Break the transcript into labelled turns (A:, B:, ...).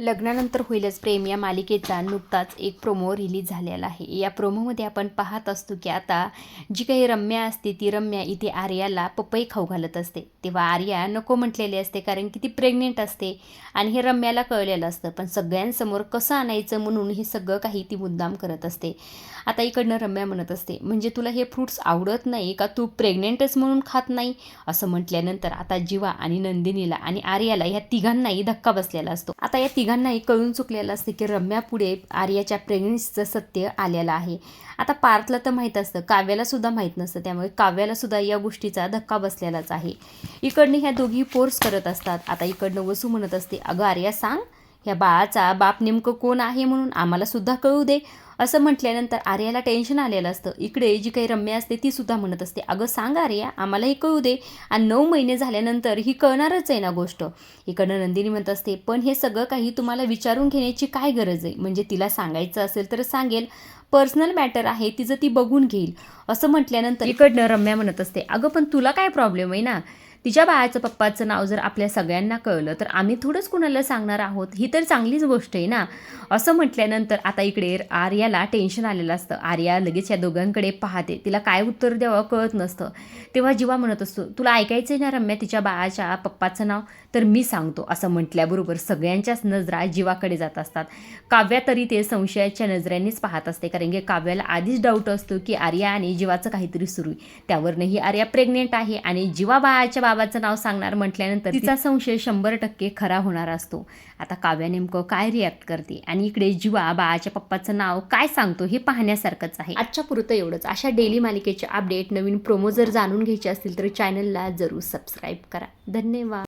A: लग्नानंतर होईलच प्रेम या मालिकेचा नुकताच एक प्रोमो रिलीज झालेला आहे. या प्रोमोमध्ये आपण पाहत असतो की आता जी काही रम्या असते ती रम्या इथे आर्याला पपई खाऊ घालत असते. तेव्हा आर्या नको म्हटलेले असते कारण की ती प्रेग्नेंट असते आणि हे रम्याला कळलेलं असतं. पण सगळ्यांसमोर कसं आणायचं म्हणून हे सगळं काही ती मुद्दाम करत असते. आता इकडनं रम्या म्हणत असते, म्हणजे तुला हे फ्रूट्स आवडत नाही का, तू प्रेग्नेंटच म्हणून खात नाही? असं म्हटल्यानंतर आता जीवा आणि नंदिनीला आणि आर्याला ह्या तिघांनाही धक्का बसलेला असतो. आता या तिघांनाही कळून चुकलेलं असते की रम्या पुढे आर्याच्या प्रेग्नन्सीचं सत्य आलेलं आहे. आता पार्थला तर माहीत असतं, काव्याला सुद्धा माहीत नसतं, त्यामुळे काव्याला सुद्धा या गोष्टीचा धक्का बसलेलाच आहे. इकडनं ह्या दोघी फोर्स करत असतात. आता इकडनं वसू म्हणत असते, अगं आर्या सांग, ह्या बाळाचा बाप नेमकं कोण आहे म्हणून आम्हाला सुद्धा कळू दे. असं म्हटल्यानंतर आर्याला टेन्शन आलेलं असतं. इकडे जी काही रम्या असते ती सुद्धा म्हणत असते, अगं सांग आर्या, आम्हालाही कळू दे, आणि 9 महिने झाल्यानंतर ही कळणारच आहे ना गोष्ट. इकडनं नंदिनी म्हणत असते, पण हे सगळं काही तुम्हाला विचारून घेण्याची काय गरज आहे? म्हणजे तिला सांगायचं असेल तर सांगेल, पर्सनल मॅटर आहे, तिचं ती बघून घेईल. असं म्हटल्यानंतर इकडनं रम्या म्हणत असते, अगं पण तुला काय प्रॉब्लेम आहे ना? तिच्या बाळाचं पप्पाचं नाव जर आपल्या सगळ्यांना कळलं तर आम्ही थोडंच कुणाला सांगणार आहोत, ही तर चांगलीच गोष्ट आहे ना. असं म्हटल्यानंतर आता इकडे आर्याला टेन्शन आलेलं असतं. आर्या लगेच या दोघांकडे पाहते, तिला काय उत्तर द्यावं कळत नसतं. तेव्हा जीवा म्हणत असतो, तुला ऐकायचं आहे ना रम्या तिच्या बाळाच्या पप्पाचं नाव? तर मी सांगतो. असं म्हटल्याबरोबर सगळ्यांच्याच नजरा जीवाकडे जात असतात. काव्या तरी ते संशयाच्या नजरेनेच पाहत असते, कारण की काव्याला आधीच डाऊट असतो की आर्या आणि जीवाचं काहीतरी सुरू आहे. त्यावरनंही आर्या प्रेग्नेंट आहे आणि जीवा बाळाच्या बाबाचं नाव सांगणार म्हटल्यानंतर तिचा संशय 100% खरा होणार असतो. आता काव्या नेमकं काय रिॲक्ट करते आणि इकडे जीवा बाळाच्या पप्पाचं नाव काय सांगतो हे पाहण्यासारखंच आहे. आजच्या पुरतं एवढंच. अशा डेली मालिकेचे अपडेट, नवीन प्रोमो जर जाणून घ्यायचे असतील तर चॅनलला जरूर सबस्क्राईब करा. धन्यवाद.